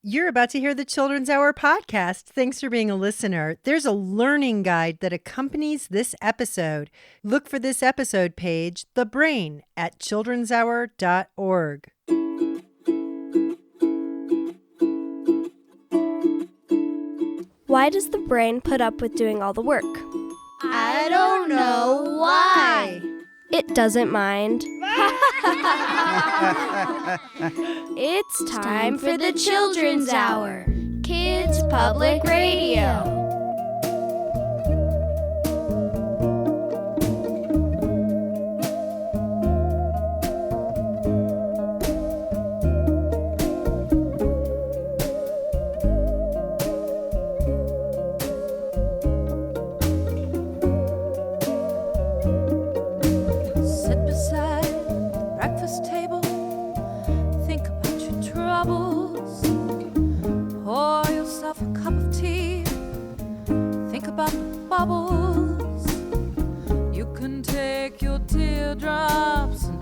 You're about to hear the Children's Hour podcast. Thanks for being a listener. There's a learning guide that accompanies this episode. Look for this episode page, The Brain, at childrenshour.org. Why does the brain put up with doing all the work? I don't know why. It doesn't mind. It's time for the Children's Hour, Kids Public Radio.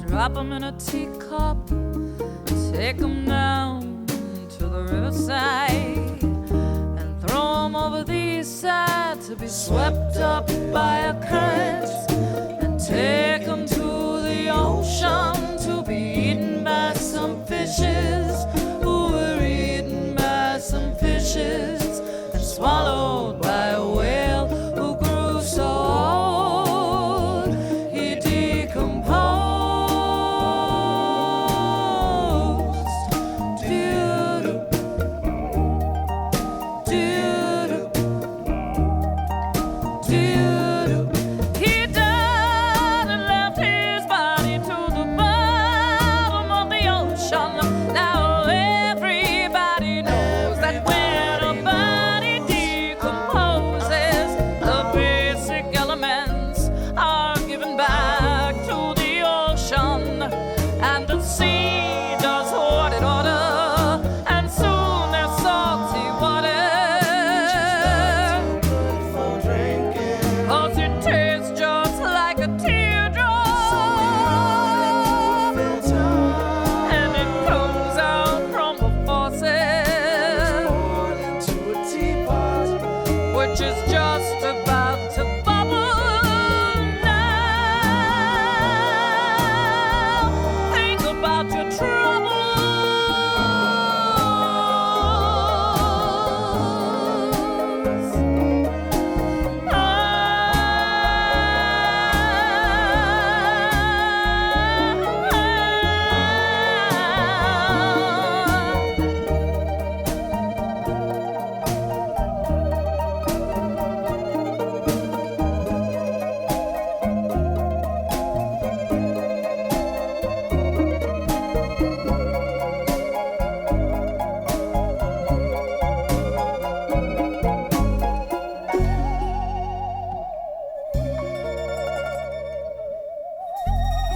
Drop them in a teacup, take them down to the riverside, and throw them over the east side to be swept up by a current, and take them to the ocean to be eaten by some fishes who were eaten by some fishes and swallowed by a whale who grew so old he decomposed.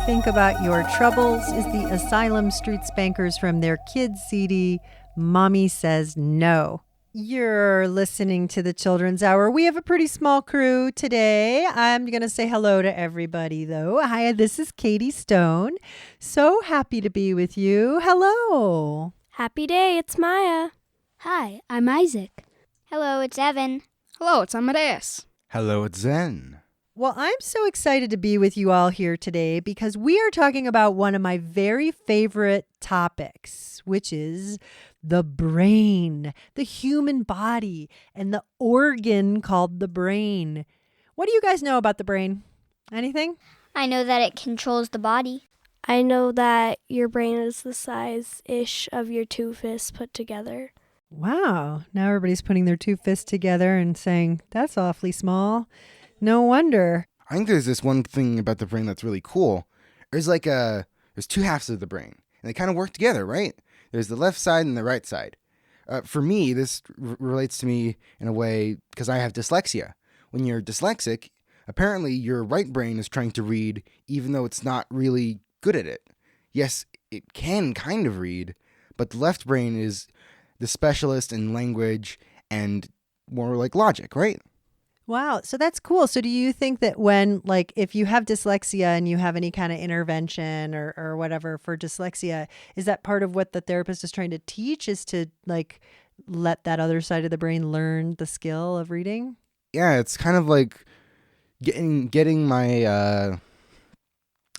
Think About Your Troubles is the Asylum Street Spankers from their kids' CD, Mommy Says No. You're listening to the Children's Hour. We have a pretty small crew today. I'm going to say hello to everybody, though. Hi, this is Katie Stone. So happy to be with you. Hello. Happy day, it's Maya. Hi, I'm Isaac. Hello, it's Evan. Hello, it's Amadeus. Hello, it's Zen. Well, I'm so excited to be with you all here today because we are talking about one of my very favorite topics, which is the brain, the human body, and the organ called the brain. What do you guys know about the brain? Anything? I know that it controls the body. I know that your brain is the size-ish of your two fists put together. Wow. Now everybody's putting their two fists together and saying, that's awfully small. No wonder. I think there's this one thing about the brain that's really cool. There's two halves of the brain, and they kind of work together, right? There's the left side and the right side. For me, this relates to me in a way because I have dyslexia. When you're dyslexic, apparently your right brain is trying to read even though it's not really good at it. Yes, it can kind of read, but the left brain is the specialist in language and more like logic, right? Wow. So that's cool. So do you think that when, like, if you have dyslexia and you have any kind of intervention or whatever for dyslexia, is that part of what the therapist is trying to teach is to, like, let that other side of the brain learn the skill of reading? Yeah, it's kind of like getting my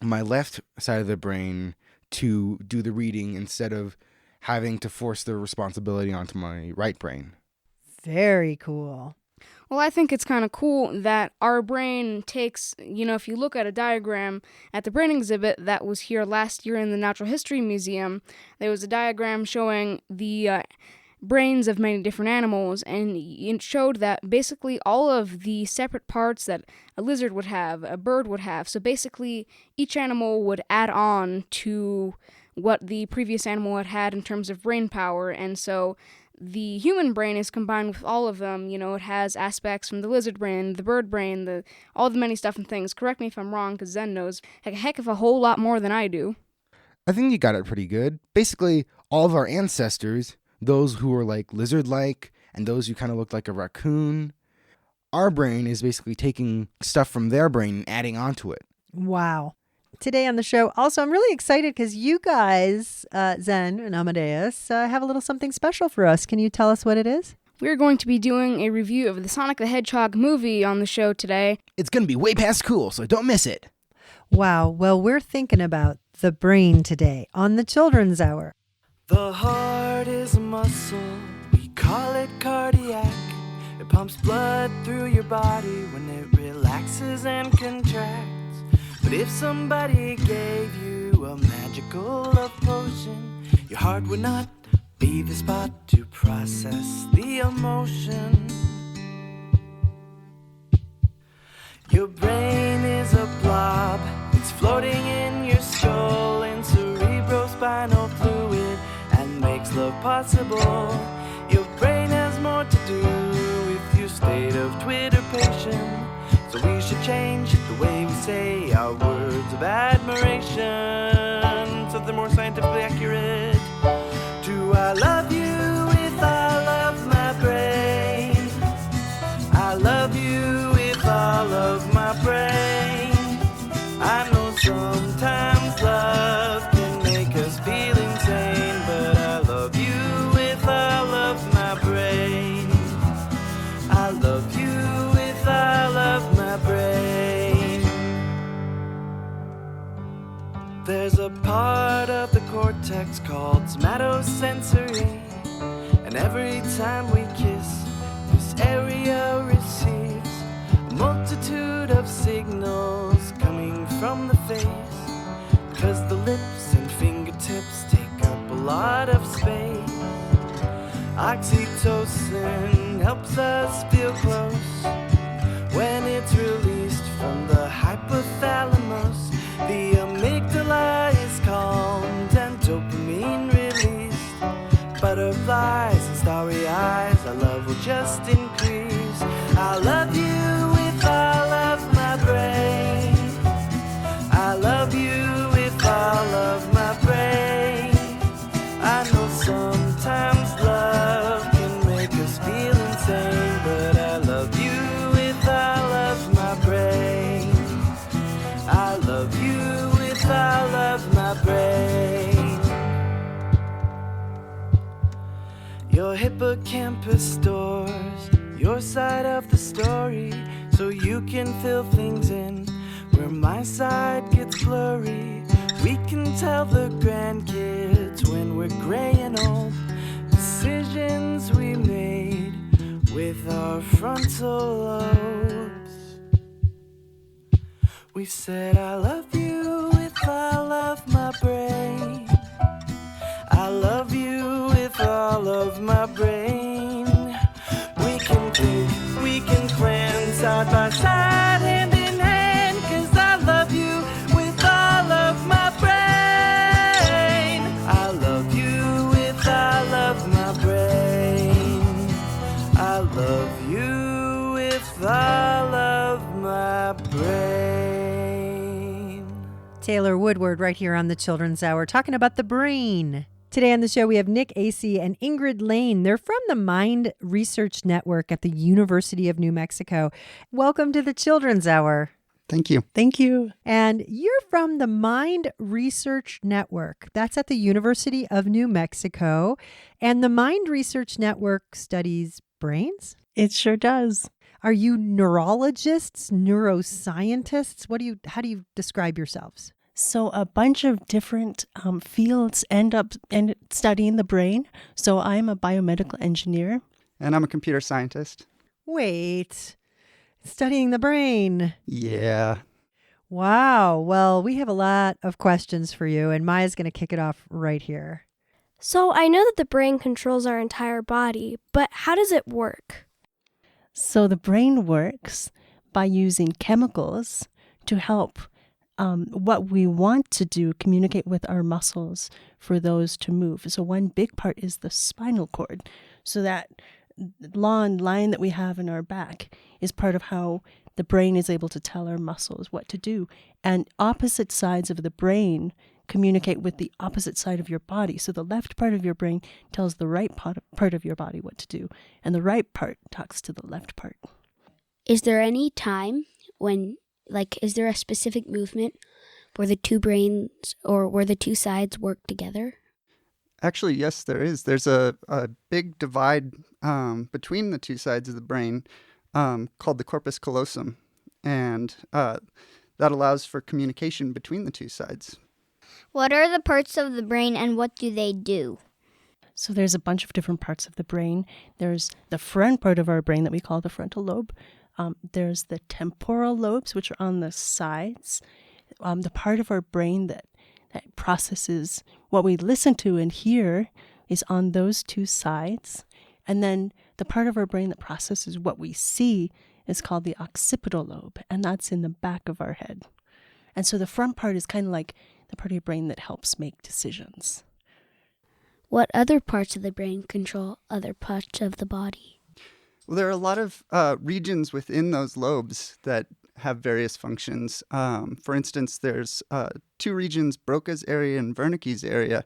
my left side of the brain to do the reading instead of having to force the responsibility onto my right brain. Very cool. Well, I think it's kind of cool that our brain takes, if you look at a diagram at the brain exhibit that was here last year in the Natural History Museum, there was a diagram showing the brains of many different animals, and it showed that basically all of the separate parts that a lizard would have, a bird would have. So basically, each animal would add on to what the previous animal had had in terms of brain power, and so the human brain is combined with all of them. It has aspects from the lizard brain, the bird brain, all the many stuff and things. Correct me if I'm wrong, because Zen knows a heck of a whole lot more than I do. I think you got it pretty good. Basically, all of our ancestors, those who were like lizard-like and those who kind of looked like a raccoon, our brain is basically taking stuff from their brain and adding onto it. Wow. Today on the show, also, I'm really excited because you guys, Zen and Amadeus, have a little something special for us. Can you tell us what it is? We're going to be doing a review of the Sonic the Hedgehog movie on the show today. It's going to be way past cool, so don't miss it. Wow. Well, we're thinking about the brain today on the Children's Hour. The heart is a muscle, we call it cardiac. It pumps blood through your body when it relaxes and contracts. But if somebody gave you a magical love potion, your heart would not be the spot to process the emotion. Your brain is a blob, it's floating in your skull in cerebrospinal fluid and makes love possible. Your brain has more to do with your state of twitterpation. So we should change the way we say our words of admiration. Something more scientifically accurate. Do I love you if I love my brain? I love you if I love my brain. I know sometimes love can make us feel insane, but I love you if I love my brain. I love you if I love my brain. There's a part of the cortex called somatosensory, and every time we kiss, this area receives a multitude of signals coming from the face, because the lips and fingertips take up a lot of space. Oxytocin helps us feel close when it's released from the hypothalamus. The amygdala is calmed and dopamine released. Butterflies and starry eyes, our love will just increase. I love you if I love my brain. I love you if I love my brain. I know sometimes love can make us feel insane, but I love you if I love my brain. I love you if I love my brain. Your hippocampus stores your side of the story, so you can fill things in where my side gets blurry. We can tell the grandkids when we're gray and old decisions we made with our frontal lobes. We said I love you if I love my brain. I love you if I love my brain. We can think, we can plan side by side, hand in hand, 'cause I love you with all of my brain. I love you if I love my brain. I love you if I love my brain. Taylor Woodward right here on the Children's Hour talking about the brain. Today on the show, we have Nick Aase and Ingrid Lane. They're from the Mind Research Network at the University of New Mexico. Welcome to the Children's Hour. Thank you. Thank you. And you're from the Mind Research Network. That's at the University of New Mexico. And the Mind Research Network studies brains? It sure does. Are you neurologists, neuroscientists? How do you describe yourselves? So a bunch of different fields end up studying the brain. So I'm a biomedical engineer. And I'm a computer scientist. Wait, studying the brain. Yeah. Wow. Well, we have a lot of questions for you, and Maya's going to kick it off right here. So I know that the brain controls our entire body, but how does it work? So the brain works by using chemicals to help what we want to do, communicate with our muscles for those to move. So one big part is the spinal cord. So that long line that we have in our back is part of how the brain is able to tell our muscles what to do. And opposite sides of the brain communicate with the opposite side of your body. So the left part of your brain tells the right part of your body what to do, and the right part talks to the left part. Is there any time when, is there a specific movement where the two brains or where the two sides work together? Actually, yes, there is. There's a big divide between the two sides of the brain called the corpus callosum. And that allows for communication between the two sides. What are the parts of the brain and what do they do? So there's a bunch of different parts of the brain. There's the front part of our brain that we call the frontal lobe. There's the temporal lobes, which are on the sides. The part of our brain that processes what we listen to and hear is on those two sides. And then the part of our brain that processes what we see is called the occipital lobe, and that's in the back of our head. And so the front part is kind of like the part of your brain that helps make decisions. What other parts of the brain control other parts of the body? Well, there are a lot of regions within those lobes that have various functions. For instance, there's two regions, Broca's area and Wernicke's area,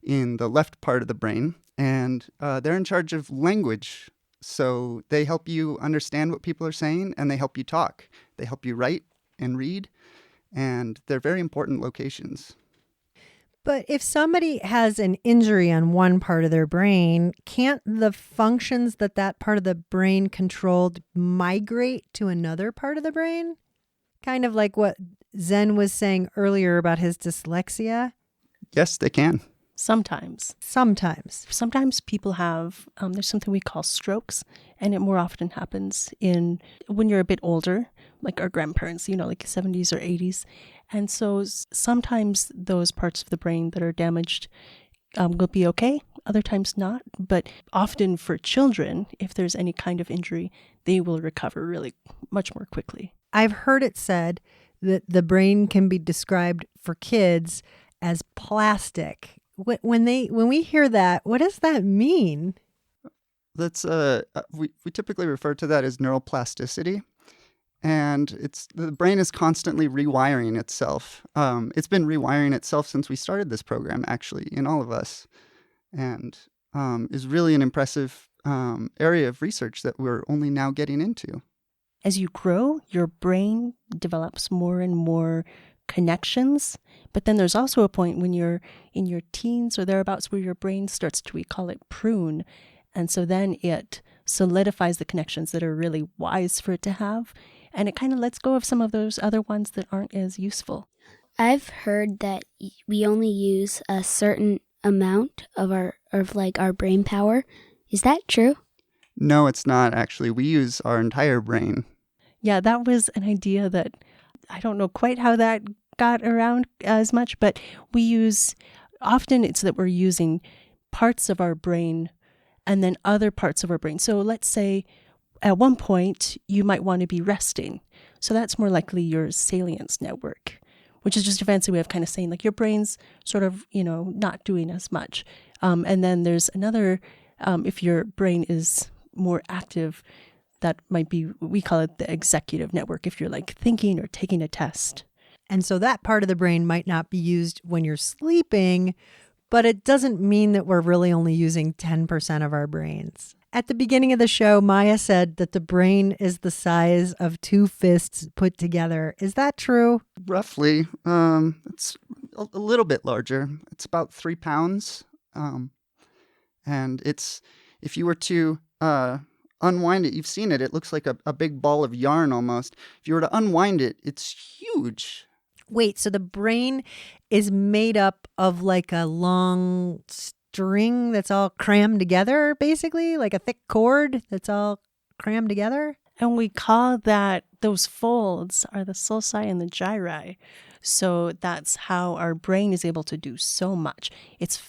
in the left part of the brain, and they're in charge of language. So they help you understand what people are saying, and they help you talk. They help you write and read, and they're very important locations. But if somebody has an injury on one part of their brain, can't the functions that part of the brain controlled migrate to another part of the brain? Kind of like what Zen was saying earlier about his dyslexia? Yes, they can. Sometimes people have, there's something we call strokes, and it more often happens when you're a bit older, like our grandparents, like 70s or 80s. And so sometimes those parts of the brain that are damaged will be okay, other times not. But often for children, if there's any kind of injury, they will recover really much more quickly. I've heard it said that the brain can be described for kids as plastic. When we hear that, what does that mean? That's we typically refer to that as neuroplasticity. And the brain is constantly rewiring itself. It's been rewiring itself since we started this program, actually, in all of us, and is really an impressive area of research that we're only now getting into. As you grow, your brain develops more and more connections, but then there's also a point when you're in your teens or thereabouts where your brain starts to, we call it prune, and so then it solidifies the connections that are really wise for it to have. And it kind of lets go of some of those other ones that aren't as useful. I've heard that we only use a certain amount of our brain power. Is that true? No, it's not, actually. We use our entire brain. Yeah, that was an idea that I don't know quite how that got around as much, but often it's that we're using parts of our brain and then other parts of our brain. So let's say at one point, you might want to be resting. So that's more likely your salience network, which is just a fancy way of kind of saying your brain's sort of, not doing as much. And then there's another, if your brain is more active, that might be, we call it the executive network, if you're thinking or taking a test. And so that part of the brain might not be used when you're sleeping, but it doesn't mean that we're really only using 10% of our brains. At the beginning of the show, Maya said that the brain is the size of 2 fists put together. Is that true? Roughly. It's a little bit larger. It's about 3 pounds. And it's, if you were to unwind it, you've seen it. It looks like a big ball of yarn almost. If you were to unwind it, it's huge. Wait, so the brain is made up of like a long string that's all crammed together, basically? Like a thick cord that's all crammed together? And we call those folds are the sulci and the gyri. So that's how our brain is able to do so much. It's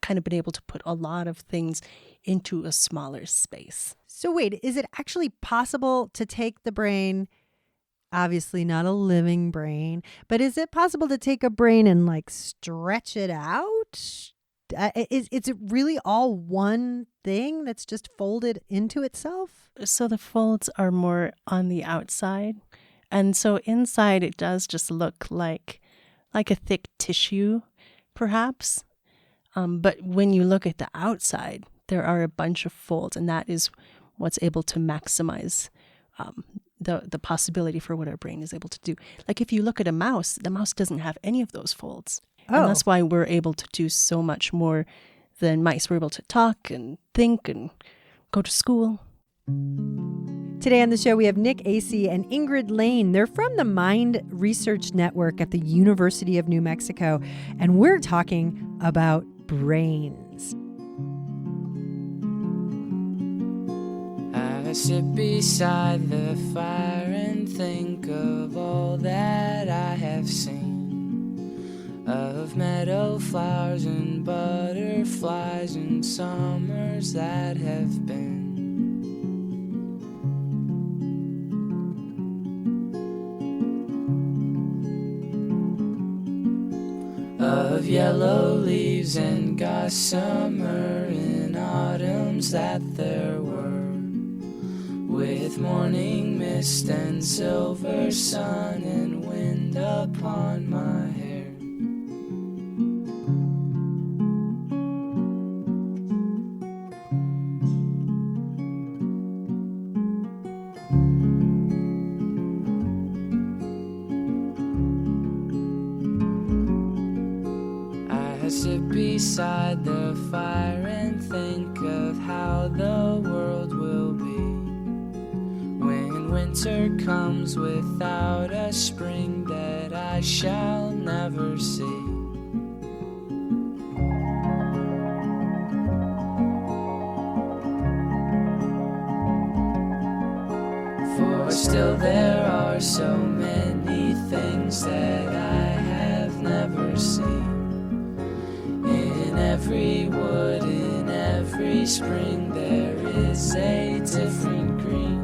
kind of been able to put a lot of things into a smaller space. So wait, is it actually possible to take the brain, obviously not a living brain, but is it possible to take a brain and like stretch it out? Is it really all one thing that's just folded into itself? So the folds are more on the outside. And so inside it does just look like a thick tissue, perhaps. But when you look at the outside, there are a bunch of folds, and that is what's able to maximize the possibility for what our brain is able to do. Like if you look at a mouse, the mouse doesn't have any of those folds. Oh. And that's why we're able to do so much more than mice. We're able to talk and think and go to school. Today on the show, we have Nick Aase and Ingrid Lane. They're from the Mind Research Network at the University of New Mexico, and we're talking about brains. I sit beside the fire and think of all that I have seen, of meadow flowers and butterflies and summers that have been, of yellow leaves and gossamer in autumns that there were, with morning mist and silver sun and wind upon my hair. I sit beside the fire and think of how the world will be when winter comes without a spring that I shall never see. For still there are so many things that I have never seen. In every wood, in every spring, there is a different green.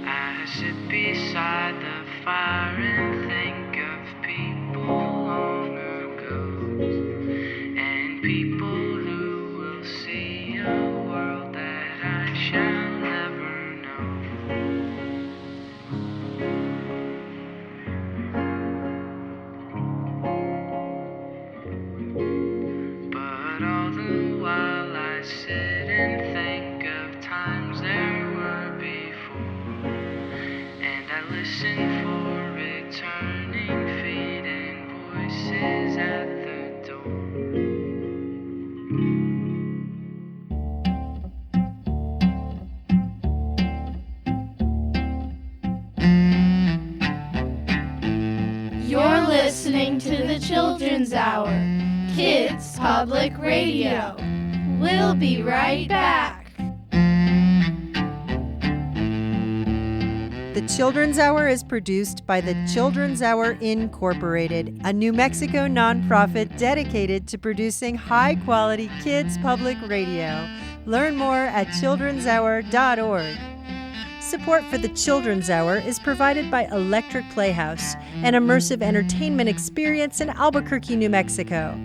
I sit beside the fire and think of people long ago, and people who will see a world that I shall never know. But all the while I sit and think of times there were before, and I listen for returning feet and voices at the door. You're listening to the Children's Hour, Kids Public Radio. We'll be right back. The Children's Hour is produced by the Children's Hour Incorporated, a New Mexico nonprofit dedicated to producing high-quality kids public radio. Learn more at childrenshour.org. Support for the Children's Hour is provided by Electric Playhouse, an immersive entertainment experience in Albuquerque, New Mexico.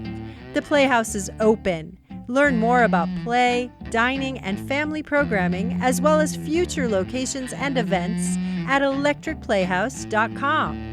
The Playhouse is open. Learn more about play, dining, and family programming, as well as future locations and events at electricplayhouse.com.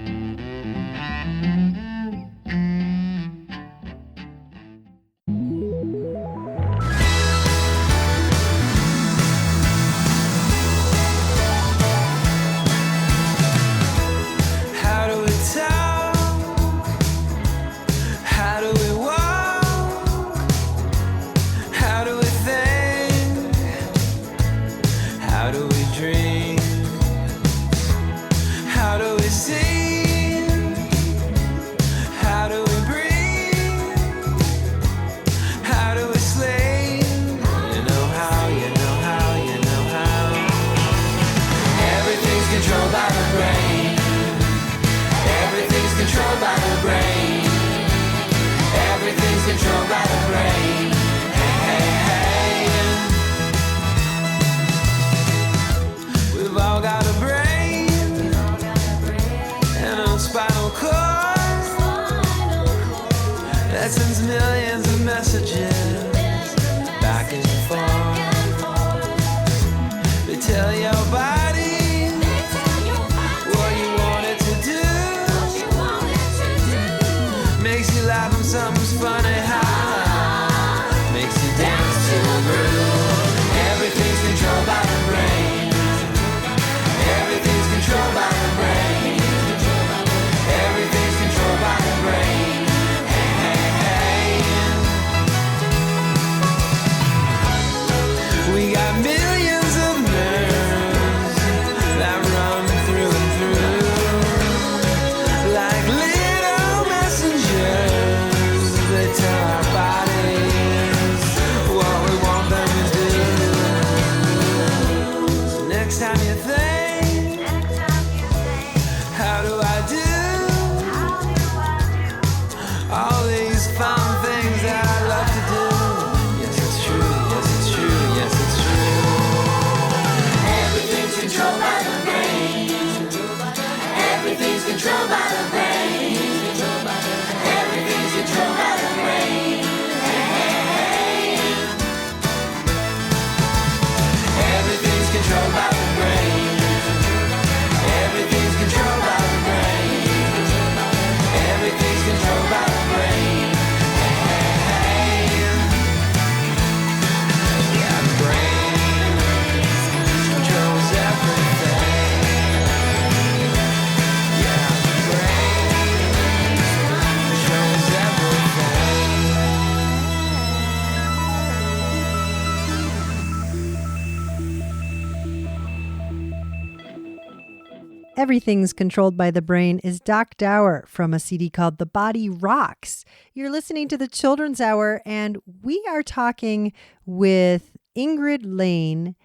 That sends millions of messages back and forth. They tell your body what you want it to do. Makes you laugh when something's funny. How makes you dance to the groove. Everything's controlled by the brain. Everything's controlled by the brain. Everything's controlled by the brain. We got millions of nerves that run through and through like little messengers. They tell our bodies what we want them to do. So next time you think, how do I do all these fun things that I love to do? Yes, it's true. Yes, it's true. Yes, it's true. Everything's controlled by the brain. Everything's controlled by the brain. Everything's controlled by the brain. Everything's controlled by the brain. Everything's controlled by the brain. Everything's controlled by the brain. Yeah, the brain controls everything. Yeah, the brain controls everything. Everything's Controlled by the Brain is Doc Dower from a CD called The Body Rocks. You're listening to the Children's Hour, and we are talking with Ingrid Lane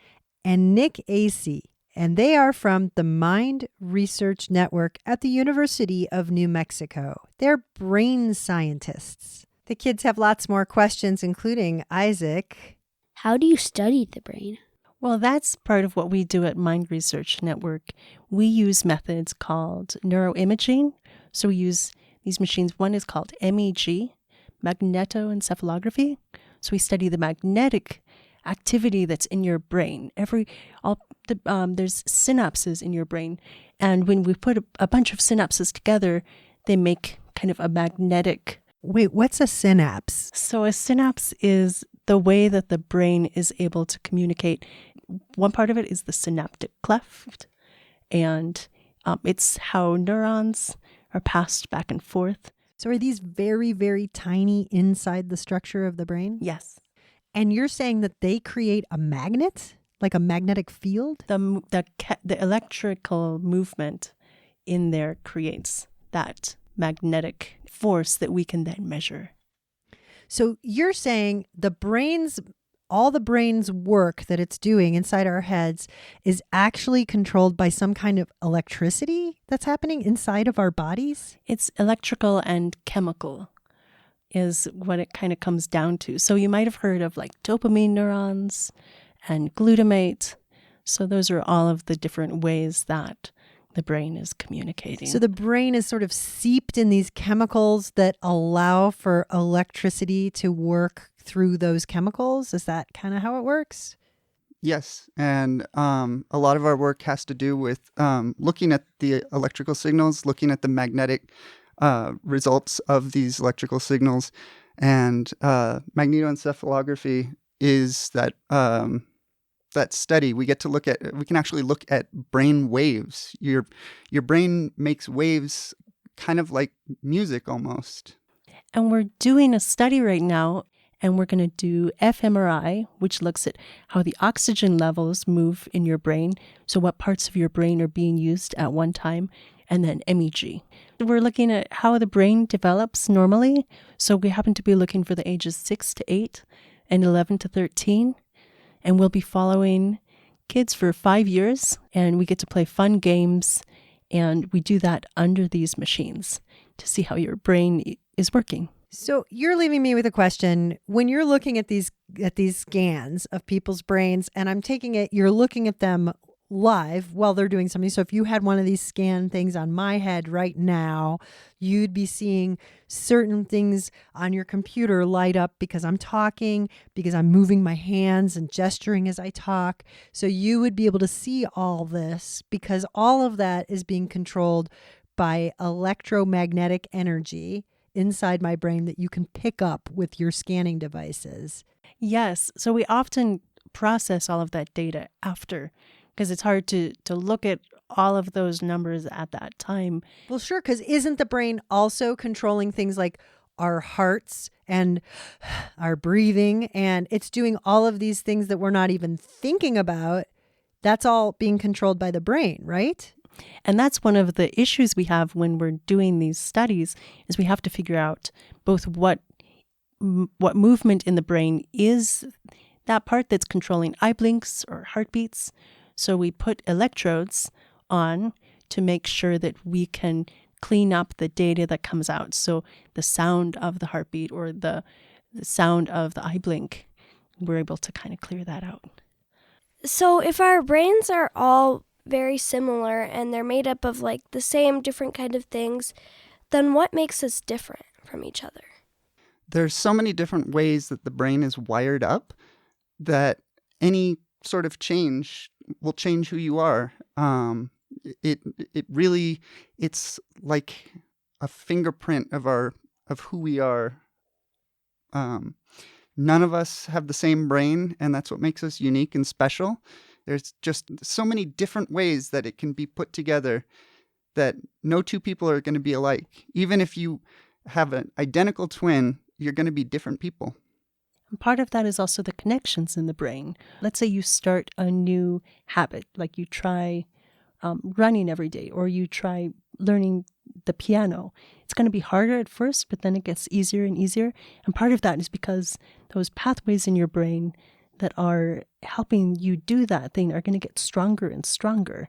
and Nick Aase, and they are from the Mind Research Network at the University of New Mexico. They're brain scientists. The kids have lots more questions, including Isaac. How do you study the brain? Well, that's part of what we do at Mind Research Network. We use methods called neuroimaging. So we use these machines. One is called MEG, magnetoencephalography. So we study the magnetic activity that's in your brain. There's synapses in your brain. And when we put a bunch of synapses together, they make kind of a magnetic. Wait, what's a synapse? So a synapse is the way that the brain is able to communicate. One part of it is the synaptic cleft, and it's how neurons are passed back and forth. So are these very, very tiny inside the structure of the brain? Yes. And you're saying that they create a magnet, like a magnetic field? The electrical movement in there creates that magnetic force that we can then measure. So you're saying the brain's all the brain's work that it's doing inside our heads is actually controlled by some kind of electricity that's happening inside of our bodies? It's electrical and chemical is what it kind of comes down to. So you might have heard of like dopamine neurons and glutamate. So those are all of the different ways that the brain is communicating. So the brain is sort of seeped in these chemicals that allow for electricity to work through those chemicals. Is that kind of how it works? Yes, and a lot of our work has to do with looking at the electrical signals, looking at the magnetic results of these electrical signals, and magnetoencephalography is that that study. We can actually look at brain waves. Your brain makes waves kind of like music almost. And we're doing a study right now, and we're going to do fMRI, which looks at how the oxygen levels move in your brain, so what parts of your brain are being used at one time, and then MEG. We're looking at how the brain develops normally, so we happen to be looking for the ages 6 to 8 and 11 to 13, and we'll be following kids for 5 years, and we get to play fun games, and we do that under these machines to see how your brain is working. So you're leaving me with a question. When you're looking at these scans of people's brains, and I'm taking it, you're looking at them live while they're doing something. So if you had one of these scan things on my head right now, you'd be seeing certain things on your computer light up because I'm talking, because I'm moving my hands and gesturing as I talk. So you would be able to see all this because all of that is being controlled by electromagnetic energy inside my brain that you can pick up with your scanning devices. Yes. So we often process all of that data after, because it's hard to look at all of those numbers at that time. Well, sure, because isn't the brain also controlling things like our hearts and our breathing? And it's doing all of these things that we're not even thinking about. That's all being controlled by the brain, right? And that's one of the issues we have when we're doing these studies is we have to figure out both what movement in the brain is that part that's controlling eye blinks or heartbeats. So we put electrodes on to make sure that we can clean up the data that comes out. So the sound of the heartbeat or the sound of the eye blink, we're able to kind of clear that out. So if our brains are all very similar and they're made up of like the same different kind of things, then what makes us different from each other? There's so many different ways that the brain is wired up that any sort of change will change who you are. It really, it's like a fingerprint of who we are. None of us have the same brain, and that's what makes us unique and special. There's just so many different ways that it can be put together that no two people are going to be alike. Even if you have an identical twin, you're going to be different people. And part of that is also the connections in the brain. Let's say you start a new habit, like you try running every day, or you try learning the piano. It's going to be harder at first, but then it gets easier and easier. And part of that is because those pathways in your brain that are helping you do that thing are going to get stronger and stronger.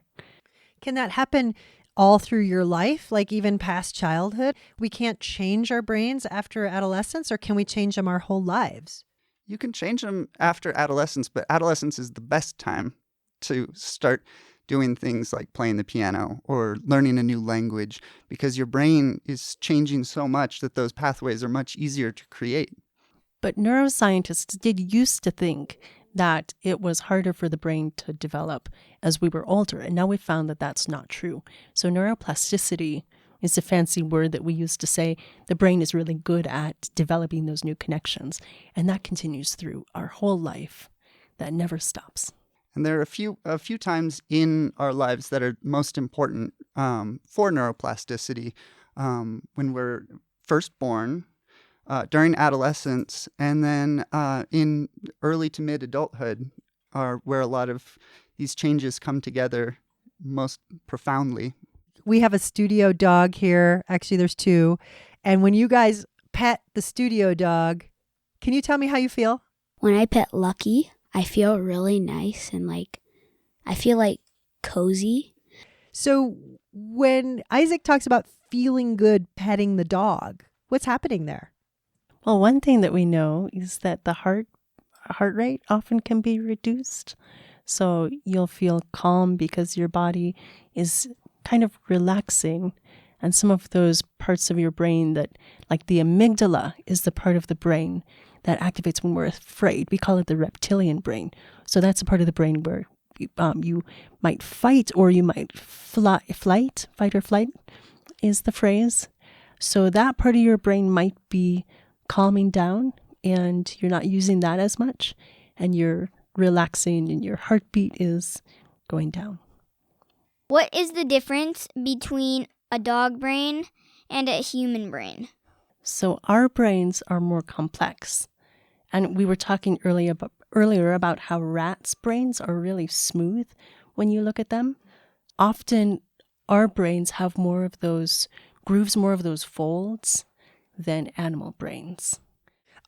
Can that happen all through your life, like even past childhood? We can't change our brains after adolescence, or can we change them our whole lives? You can change them after adolescence, but adolescence is the best time to start doing things like playing the piano or learning a new language, because your brain is changing so much that those pathways are much easier to create. But neuroscientists did used to think that it was harder for the brain to develop as we were older, and now we found that that's not true. So neuroplasticity is a fancy word that we use to say the brain is really good at developing those new connections, and that continues through our whole life. That never stops. And there are a few times in our lives that are most important for neuroplasticity. When we're first born, during adolescence, and then in early to mid adulthood are where a lot of these changes come together most profoundly. We have a studio dog here. Actually, there's two. And when you guys pet the studio dog, can you tell me how you feel? when I pet Lucky, I feel really nice and like I feel like cozy. So when Isaac talks about feeling good petting the dog, what's happening there? Well, one thing that we know is that the heart rate often can be reduced. So you'll feel calm because your body is kind of relaxing. And some of those parts of your brain that, like the amygdala, is the part of the brain that activates when we're afraid. We call it the reptilian brain. So that's a part of the brain where you might fight or you might fight or flight is the phrase. So that part of your brain might be calming down and you're not using that as much and you're relaxing and your heartbeat is going down. What is the difference between a dog brain and a human brain? So our brains are more complex. And we were talking earlier about how rats' brains are really smooth when you look at them. Often our brains have more of those grooves, more of those folds than animal brains.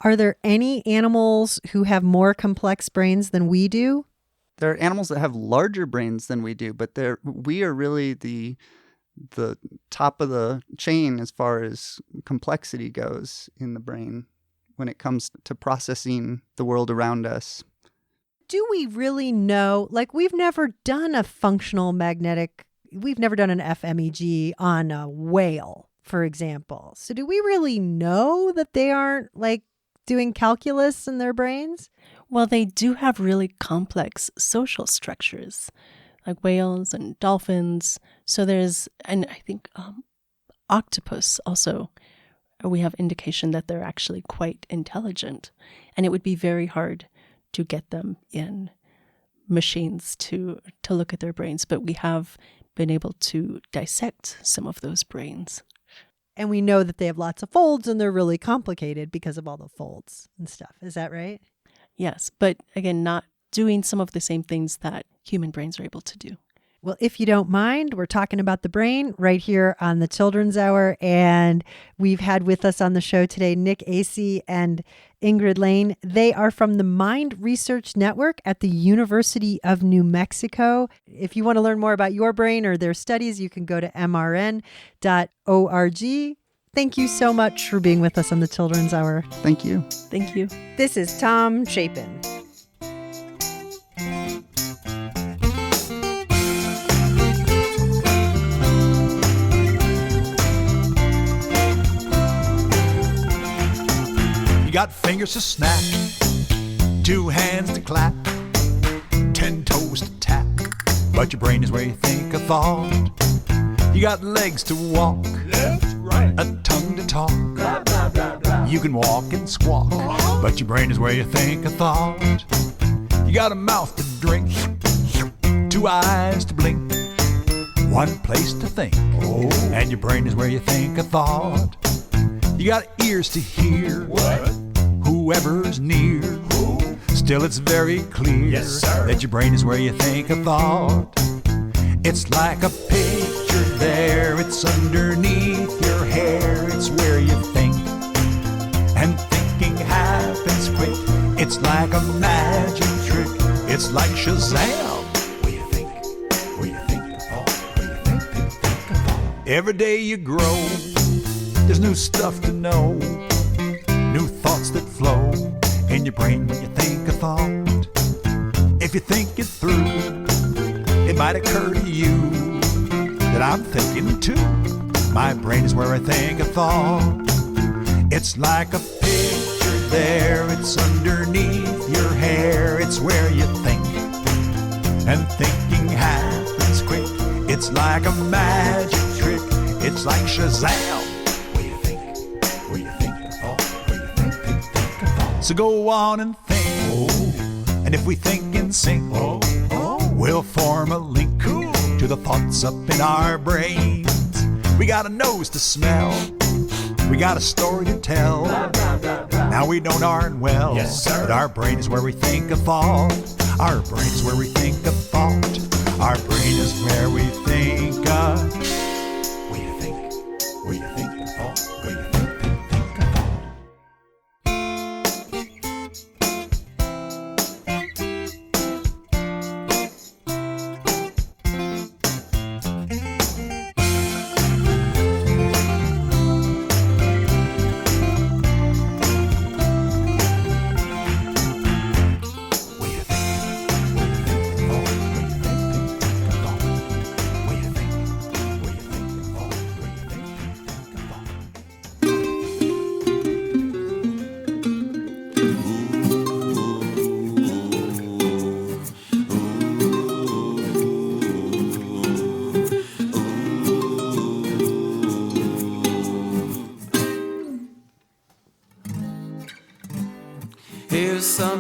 Are there any animals who have more complex brains than we do? There are animals that have larger brains than we do, but we are really the top of the chain as far as complexity goes in the brain when it comes to processing the world around us. Do we really know? Like, we've never done an FMEG on a whale, for example. So do we really know that they aren't like doing calculus in their brains? Well, they do have really complex social structures, like whales and dolphins. So and I think octopus also, we have indication that they're actually quite intelligent. And it would be very hard to get them in machines to look at their brains. But we have been able to dissect some of those brains. And we know that they have lots of folds and they're really complicated because of all the folds and stuff. Is that right? Yes, but again, not doing some of the same things that human brains are able to do. Well, if you don't mind, we're talking about the brain right here on the Children's Hour. And we've had with us on the show today Nick Aase and Ingrid Lane. They are from the Mind Research Network at the University of New Mexico. If you want to learn more about your brain or their studies, you can go to mrn.org. Thank you so much for being with us on the Children's Hour. Thank you. Thank you. This is Tom Chapin. You got fingers to snap, 2 hands to clap, 10 toes to tap, but your brain is where you think a thought. You got legs to walk, left, right, a tongue to talk, blah, blah, blah, blah. You can walk and squawk, but your brain is where you think a thought. You got a mouth to drink, 2 eyes to blink, 1 place to think, and your brain is where you think a thought. You got ears to hear, what? Whoever's near, who? Still it's very clear, yes, sir, that your brain is where you think a thought. It's like a picture there, it's underneath your hair, it's where you think, and thinking happens quick. It's like a magic trick, it's like Shazam. Where you think a thought, where you think a thought. Every day you grow, there's new stuff to know, new thoughts that flow in your brain when you think a thought. If you think it through, it might occur to you that I'm thinking too. My brain is where I think a thought. It's like a picture there, it's underneath your hair, it's where you think, and thinking happens quick. It's like a magic trick, it's like Shazam. So go on and think, and if we think in sync, we'll form a link to the thoughts up in our brains. We got a nose to smell, we got a story to tell. Now we don't darn well, yes, sir, but our brain is where we think a thought. Our brain is where we think a thought. Our brain is where we think a thought.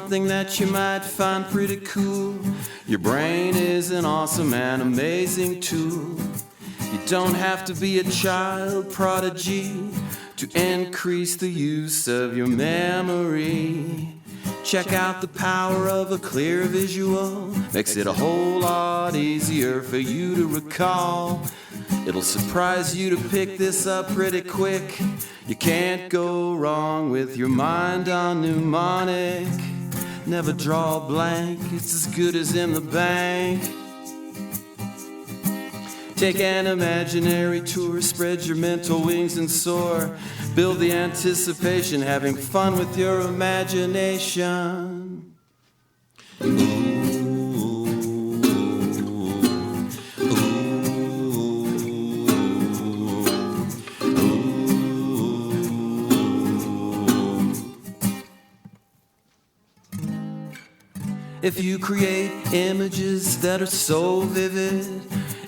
something that you might find pretty cool. Your brain is an awesome and amazing tool. You don't have to be a child prodigy to increase the use of your memory. Check out the power of a clear visual. Makes it a whole lot easier for you to recall. It'll surprise you to pick this up pretty quick. You can't go wrong with your mind on mnemonic. Never draw a blank, it's as good as in the bank. Take an imaginary tour, spread your mental wings and soar. Build the anticipation, having fun with your imagination. If you create images that are so vivid,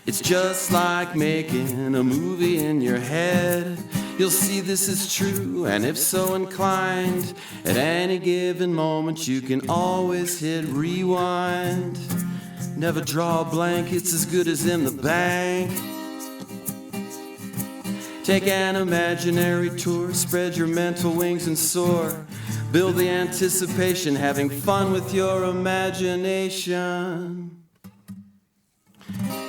it's just like making a movie in your head. You'll see this is true, and if so inclined, at any given moment you can always hit rewind. Never draw a blank, it's as good as in the bank. Take an imaginary tour, spread your mental wings and soar. Build the anticipation, having fun with your imagination.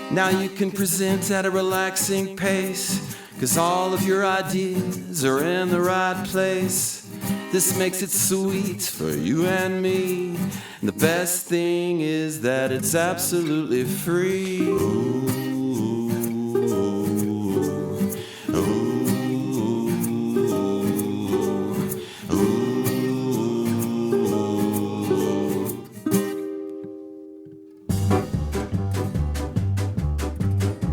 Now you can present at a relaxing pace, 'cause all of your ideas are in the right place. This makes it sweet for you and me. And the best thing is that it's absolutely free. Ooh, ooh.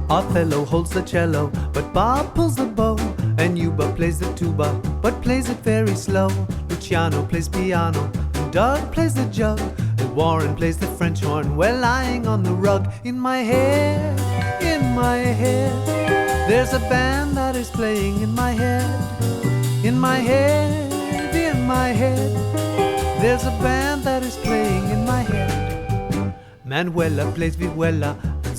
Othello holds the cello, but Bob pulls the bow. And Yuba plays the tuba, but plays it very slow. Luciano plays piano, and Doug plays the jug. And Warren plays the French horn, while lying on the rug. In my head, there's a band that is playing in my head. In my head, there's a band that is playing in my head. Manuela plays vihuela,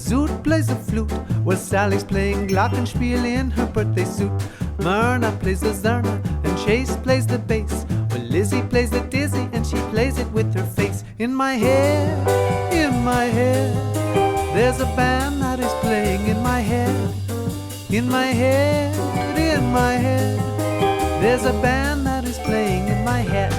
Zoot plays the flute, while Sally's playing glockenspiel in her birthday suit. Myrna plays the zurna, and Chase plays the bass, while Lizzie plays the dizzy, and she plays it with her face. In my head, there's a band that is playing in my head. In my head, there's a band that is playing in my head.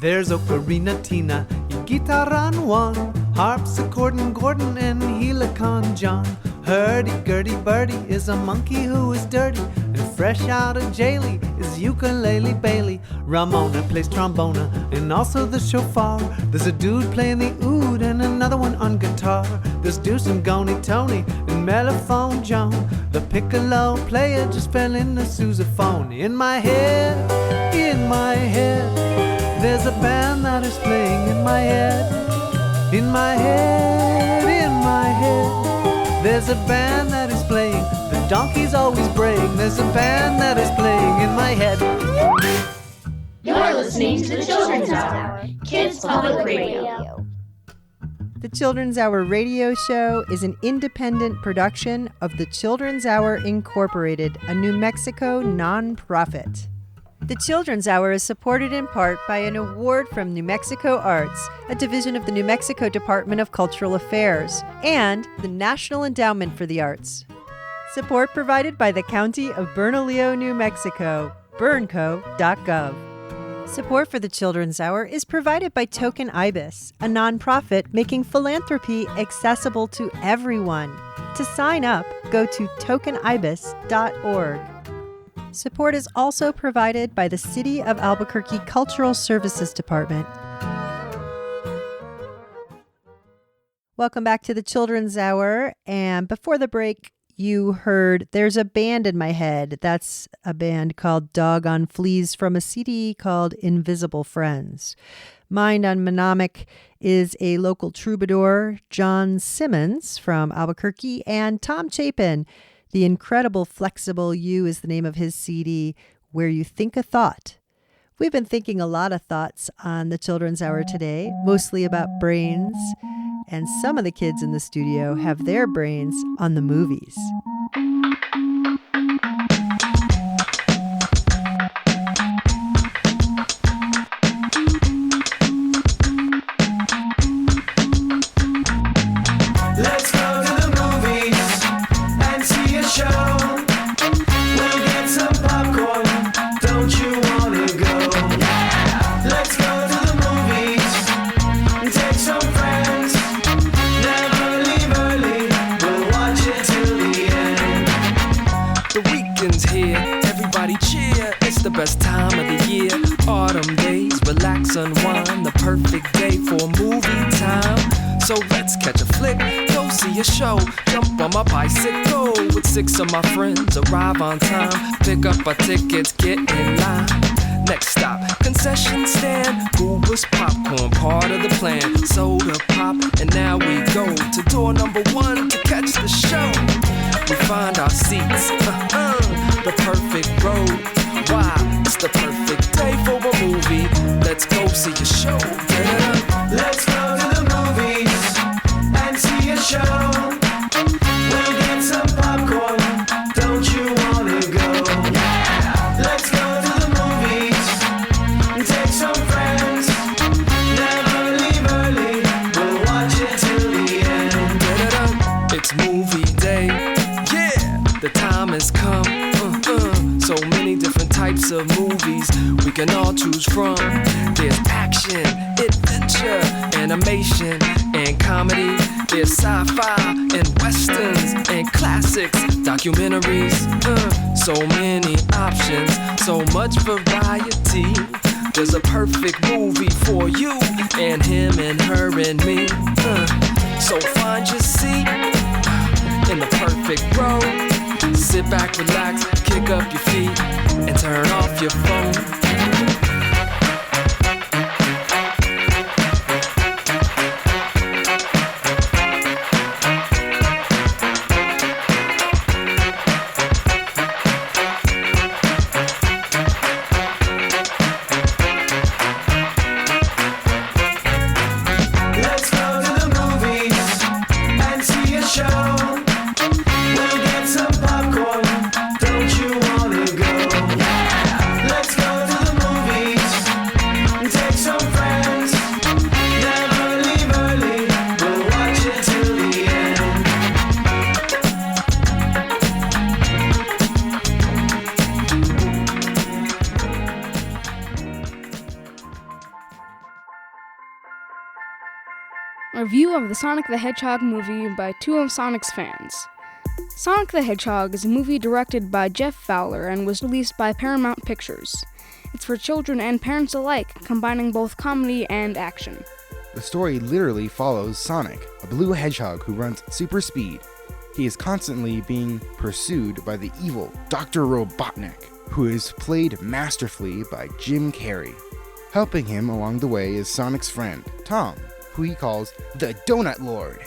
There's Ocarina Tina, Gitaran Juan, harpsichord and Gordon, and Helicon John. Hurdy-gurdy Birdie is a monkey who is dirty, and fresh out of jaily is Ukulele Bailey. Ramona plays trombona, and also the shofar. There's a dude playing the oud, and another one on guitar. There's Deuce and Goni Tony, and Mellophone Joan. The piccolo player just fell in the sousaphone. In my head, there's a band that is playing in my head. In my head, there's a band that is playing. The donkey's always braying. There's a band that is playing in my head. You're listening to the Children's Hour, Kids Public Radio. The Children's Hour radio show is an independent production of the Children's Hour Incorporated, a New Mexico nonprofit. The Children's Hour is supported in part by an award from New Mexico Arts, a division of the New Mexico Department of Cultural Affairs, and the National Endowment for the Arts. Support provided by the County of Bernalillo, New Mexico, bernco.gov. Support for the Children's Hour is provided by Token Ibis, a nonprofit making philanthropy accessible to everyone. To sign up, go to tokenibis.org. Support is also provided by the City of Albuquerque Cultural Services Department. Welcome back to the Children's Hour. And before the break, you heard There's a Band in My Head. That's a band called Dog on Fleas from a CD called Invisible Friends. Mind on Mnemonic is a local troubadour, John Simmons from Albuquerque, and Tom Chapin. The Incredible Flexible You is the name of his CD, Where You Think a Thought. We've been thinking a lot of thoughts on the Children's Hour today, mostly about brains, and some of the kids in the studio have their brains on the movies. Let's go to the movies and see a show. We'll get some popcorn. Don't you wanna go? Let's go to the movies and take some friends. Never leave early. We'll watch it till the end. The weekend's here. Everybody cheer. It's the best time of the year. Autumn days, relax, unwind. The perfect day for movie time. So let's catch a flick, go see a show, jump on my bicycle with 6 of my friends, arrive on time, pick up our tickets, get in line. Next stop, concession stand, Goobers popcorn, part of the plan, soda pop, and now we go to door number 1 to catch the show. We find our seats, the perfect road. Why? It's the perfect day for a movie. Let's go see a show. Let's go to the movies and see a show. We'll get some popcorn. Don't you wanna go? Let's go to the movies and take some friends. Never leave early. We'll watch it till the end. It's movie day. Yeah, the time has come. So many different types of movies we can all choose from. There's action, adventure, animation, and comedy. There's sci-fi and westerns and classics, documentaries. So many options, so much variety. There's a perfect movie for you and him and her and me. So find your seat in the perfect row. Sit back, relax, kick up your feet, and turn off your phone. Let's go to the movies and see a show. We'll get some popcorn. Don't you wanna go? Let's go to the movies and take some friends. Never leave early. We'll watch it till the end. A review of the Sonic the Hedgehog movie by 2 of Sonic's fans. Sonic the Hedgehog is a movie directed by Jeff Fowler and was released by Paramount Pictures. It's for children and parents alike, combining both comedy and action. The story literally follows Sonic, a blue hedgehog who runs super speed. He is constantly being pursued by the evil Dr. Robotnik, who is played masterfully by Jim Carrey. Helping him along the way is Sonic's friend, Tom, who he calls the Donut Lord.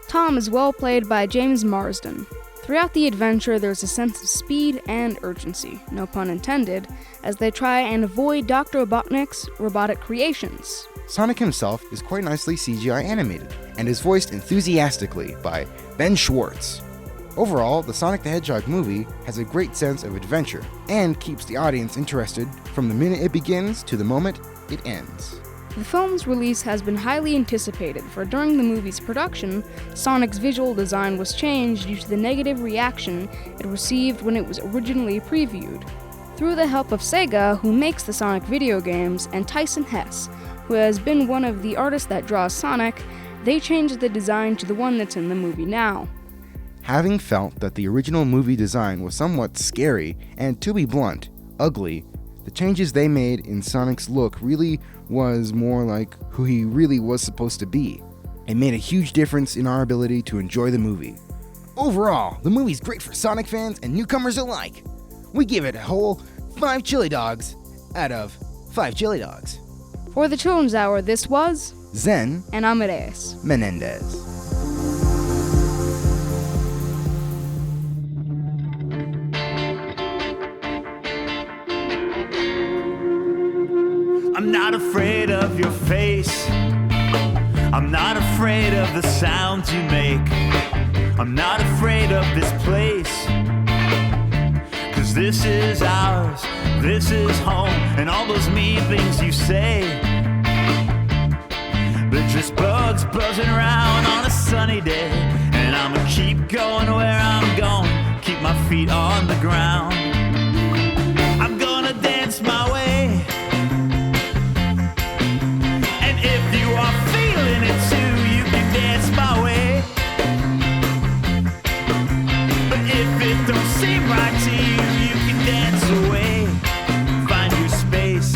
Tom is well played by James Marsden. Throughout the adventure, there's a sense of speed and urgency, no pun intended, as they try and avoid Dr. Robotnik's robotic creations. Sonic himself is quite nicely CGI animated and is voiced enthusiastically by Ben Schwartz. Overall, the Sonic the Hedgehog movie has a great sense of adventure and keeps the audience interested from the minute it begins to the moment it ends. The film's release has been highly anticipated, for during the movie's production, Sonic's visual design was changed due to the negative reaction it received when it was originally previewed. Through the help of Sega, who makes the Sonic video games, and Tyson Hess, who has been one of the artists that draws Sonic, they changed the design to the one that's in the movie now. Having felt that the original movie design was somewhat scary and, to be blunt, ugly, the changes they made in Sonic's look really was more like who he really was supposed to be. It made a huge difference in our ability to enjoy the movie. Overall, the movie's great for Sonic fans and newcomers alike. We give it a whole 5 chili dogs out of 5 chili dogs. For the Children's Hour, this was Zen and Amadeus Menendez. I'm not afraid of your face. I'm not afraid of the sounds you make. I'm not afraid of this place. 'Cause this is ours, this is home, and all those mean things you say, they're just bugs buzzing around on a sunny day. And I'ma keep going where I'm going, keep my feet on the ground. I'm gonna dance my way. And if you are feeling it too, you can dance my way. But if it don't seem right to you, you can dance away. Find your space.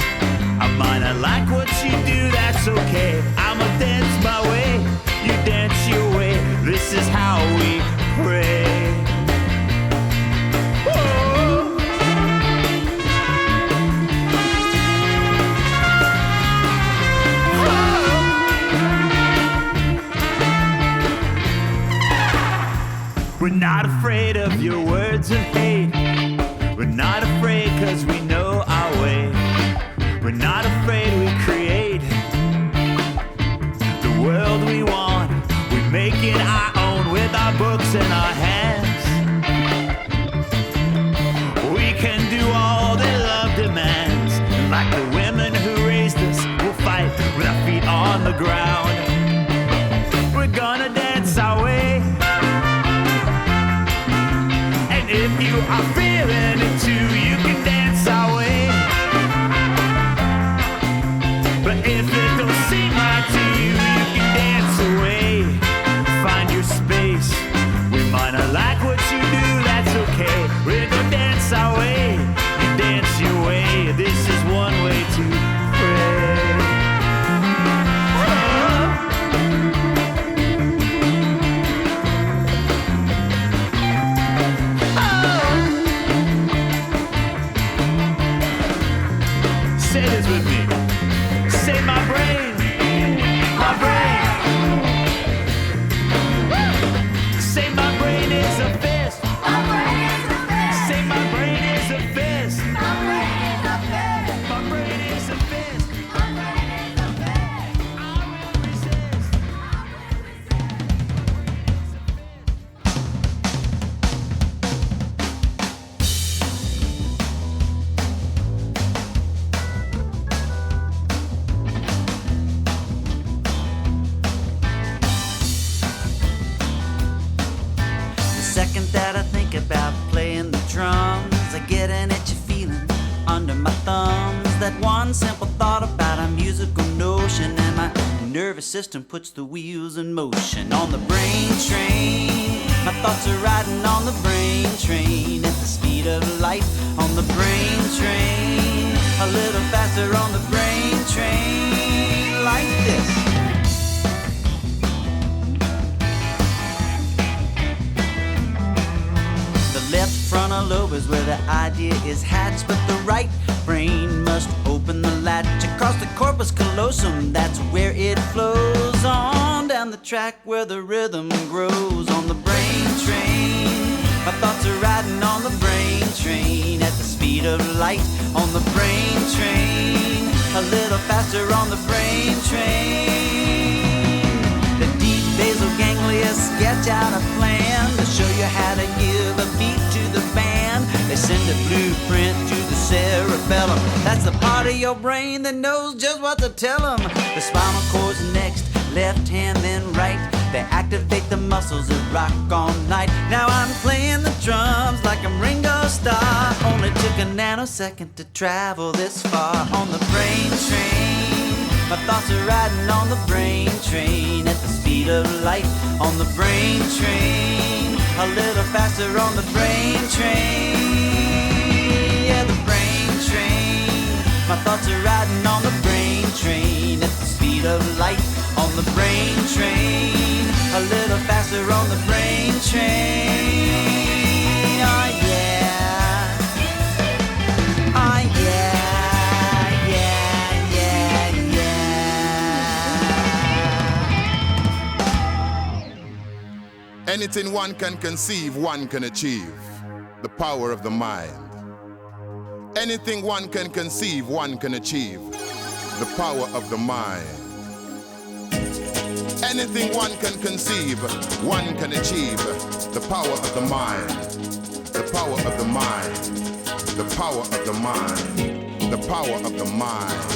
I might not like what you do, that's okay. I'ma dance my way, you dance your way. This is how we pray. We're not afraid of your words of hate. We're not afraid 'cause we know our way. We're not afraid, we create the world we want. We make it our own with our books in our hands. We can do all that love demands. And like the women who raised us, we'll fight with our feet on the ground. We're gonna dance our way. If you are feeling it too, you can dance our way. But if it don't seem right to you, you can dance away. Find your space. We might not like what you do, that's okay. We're gonna dance our way. You dance your way. This is one way to pray. Say this with me. Say my brain, my brain. Say my brain is a fist. My brain is a fist. Say my brain is a fist. My brain is a fist. My brain is a fist. My brain is a fist. I will resist. Second that I think about playing the drums, I get an itchy feeling under my thumbs. That one simple thought about a musical notion, and my nervous system puts the wheels in motion. On the brain train, my thoughts are riding on the brain train at the speed of light. On the brain train, a little faster on the brain train, like this. Left frontal lobe is where the idea is hatched, but the right brain must open the latch across the corpus callosum. That's where it flows on down the track where the rhythm grows. On the brain train, my thoughts are riding on the brain train at the speed of light. On the brain train, a little faster on the brain train. The deep basal ganglia sketch out a plan to show you how to give a beat to the band. They send a blueprint to the cerebellum. That's the part of your brain that knows just what to tell them. The spinal cord's next, left hand then right. They activate the muscles that rock all night. Now I'm playing the drums like I'm Ringo Starr. Only took a nanosecond to travel this far. On the brain train, my thoughts are riding on the brain train at the speed of light. On the brain train, a little faster on the brain train. Yeah, the brain train. My thoughts are riding on the brain train at the speed speed of light on the brain train. A little faster on the brain train. Oh yeah. Oh yeah. Yeah, yeah, yeah. Anything one can conceive, one can achieve. The power of the mind. Anything one can conceive, one can achieve. The power of the mind. Anything one can conceive, one can achieve. The power of the mind. The power of the mind. The power of the mind. The power of the mind.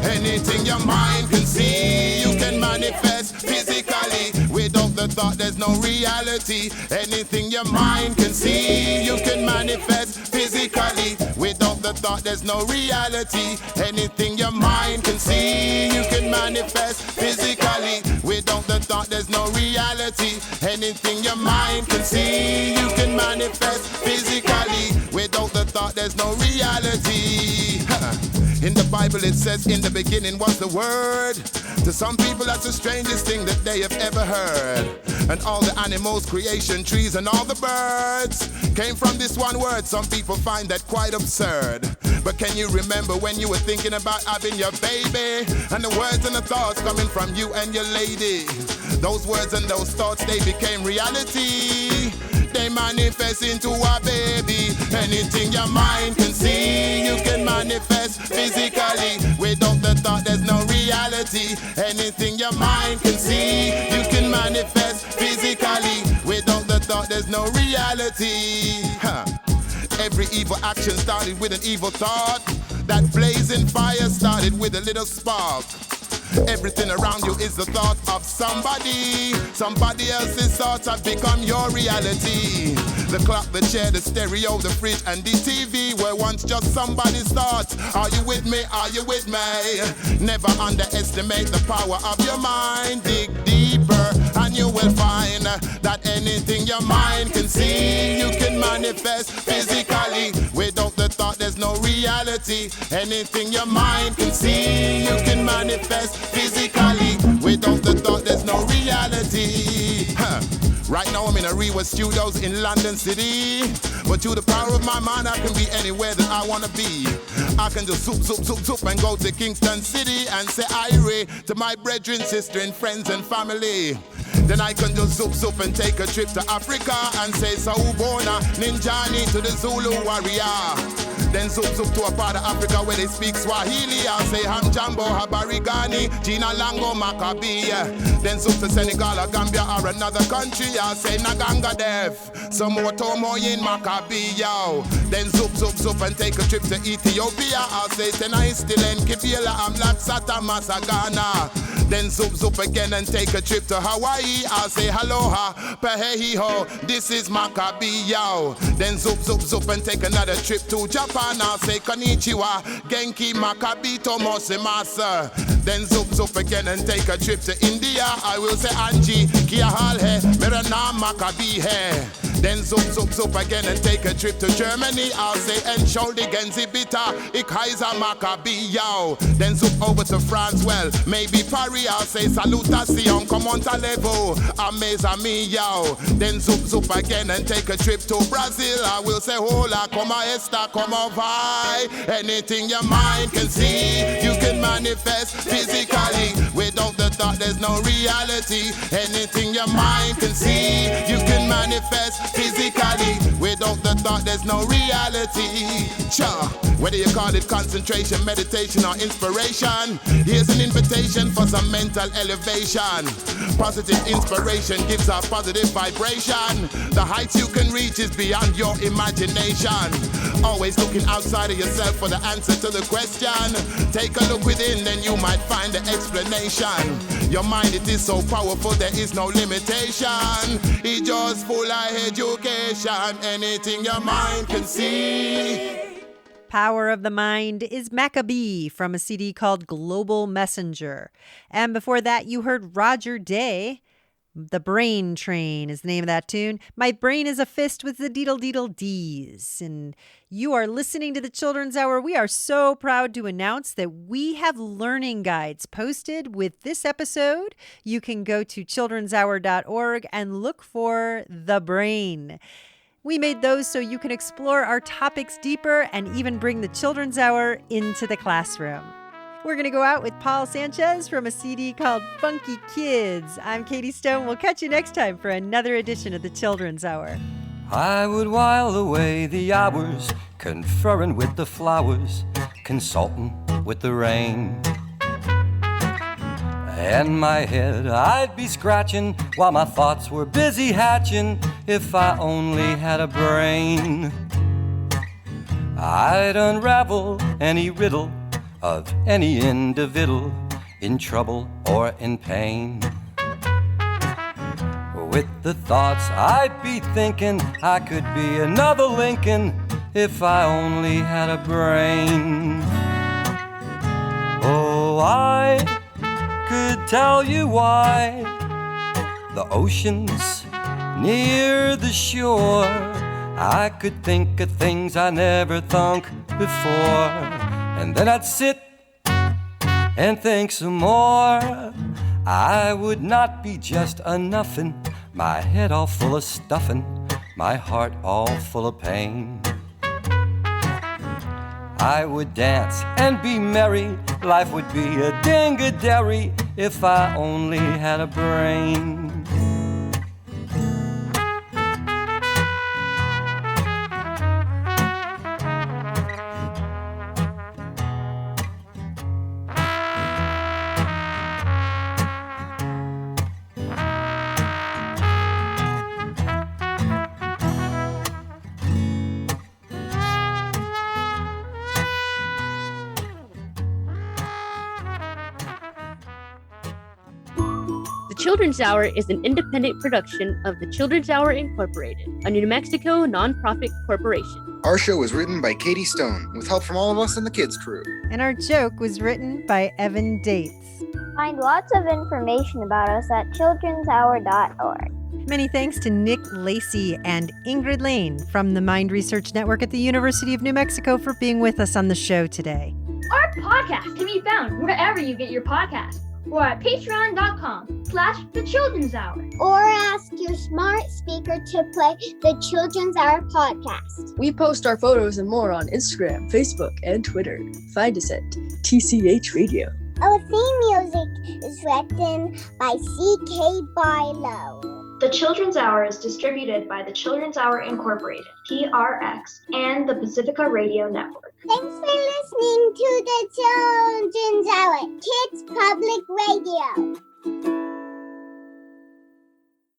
Anything your mind can see, you can manifest physically. Without the thought, there's no reality. Anything your mind can see, you can manifest physically. Without the thought, there's no reality. Anything your mind can see, you can manifest physically. Without the thought, there's no reality. Anything your mind can see, you can manifest physically. Without the thought, there's no reality. In the Bible it says, in the beginning was the Word. To some people that's the strangest thing that they have ever heard. And all the animals, creation, trees and all the birds came from this one word. Some people find that quite absurd. But can you remember when you were thinking about having your baby? And the words and the thoughts coming from you and your lady. Those words and those thoughts, they became reality. They manifest into a baby. Anything your mind can see, you can manifest physically. Without the thought, there's no reality. Anything your mind can see, you can manifest physically. Without the thought, there's no reality. Every evil action started with an evil thought. That blazing fire started with a little spark. Everything around you is the thought of somebody. Somebody else's thoughts have become your reality. The clock, the chair, the stereo, the fridge and the TV were once just somebody's thoughts. Are you with me? Are you with me? Never underestimate the power of your mind. Dig deeper and you will find that anything your mind can see, you can manifest physically. Without the thought, there's no reality. Anything your mind can see, you can manifest physically. Without the thought, there's no reality. Right now I'm in Arewa Studios in London City. But through the power of my mind, I can be anywhere that I wanna be. I can just zoop and go to Kingston City and say Aase to my brethren, sister and friends and family. Then I can just zoop and take a trip to Africa and say Sawubona Ninjani to the Zulu warrior. Then zoop to a part of Africa where they speak Swahili. I'll say Hamjambo, Habarigani, Gina Lango, Maccabi. Then zoop to Senegal or Gambia or another country. I'll say Naganga Dev, some more Tomo in Maccabi, yo. Then zoop and take a trip to Ethiopia. I'll say Tenai Stilen, Kipila, Amlat, Sata, Masagana. Then zoop again and take a trip to Hawaii. I'll say Aloha, Pahehiho, this is Maccabi, yo. Then zoop and take another trip to Japan. I'll say Konnichiwa, Genki, Maccabi, Tomosimasa. Then zoop again and take a trip to India. I will say Anji, Kiahalhe, Mirana, Maccabi, he. Then zoop again and take a trip to Germany. I'll say Enschuldi, Genzi, Bita, Ikaiza, Maccabi, yo. Then zoop over to France, well, maybe Paris. I'll say Salutacion, Comontalebo, Amaze me, yo. Then zoop again and take a trip to Brazil. I will say Hola, como esta, como vai. Anything your mind can see, you can manifest physically. Without the thought, there's no reality. Anything your mind can see, you can manifest physically. Without the thought, there's no reality. Sure. Whether you call it concentration, meditation, or inspiration, here's an invitation for some mental elevation. Positive inspiration gives a positive vibration. The heights you can reach is beyond your imagination. Always looking outside of yourself for the answer to the question. Take a look within, then you might find the explanation. Your mind, it is so powerful, there is no limitation. It's just full of education. Anything your mind can see. Power of the Mind is Maccabee from a CD called Global Messenger. And before that, you heard Roger Day, The Brain Train is the name of that tune. My brain is a fist with the deedle-deedle-dees. And you are listening to the Children's Hour. We are so proud to announce that we have learning guides posted with this episode. You can go to childrenshour.org and look for The Brain. We made those so you can explore our topics deeper and even bring the Children's Hour into the classroom. We're going to go out with Paul Sanchez from a CD called Funky Kids. I'm Katie Stone. We'll catch you next time for another edition of the Children's Hour. I would while away the hours, conferring with the flowers, consulting with the rain. And my head I'd be scratching while my thoughts were busy hatching. If I only had a brain, I'd unravel any riddle of any individual in trouble or in pain. With the thoughts I'd be thinking, I could be another Lincoln if I only had a brain. Oh, I could tell you why the ocean's near the shore. I could think of things I never thunk before, and then I'd sit and think some more. I would not be just a nuffin', my head all full of stuffin', my heart all full of pain. I would dance and be merry, life would be a ding-a-dairy if I only had a brain. The Children's Hour is an independent production of the Children's Hour Incorporated, a New Mexico nonprofit corporation. Our show was written by Katie Stone, with help from all of us in the kids' crew. And our joke was written by Evan Dates. Find lots of information about us at childrenshour.org. Many thanks to Nick Lacey and Ingrid Lane from the Mind Research Network at the University of New Mexico for being with us on the show today. Our podcast can be found wherever you get your podcasts, or at patreon.com/The Children's Hour. Or ask your smart speaker to play the Children's Hour podcast. We post our photos and more on Instagram, Facebook, and Twitter. Find us at TCH Radio. Our theme music is written by C.K. Barlow. The Children's Hour is distributed by the Children's Hour Incorporated, PRX, and the Pacifica Radio Network. Thanks for listening to the Children's Hour, Kids Public Radio.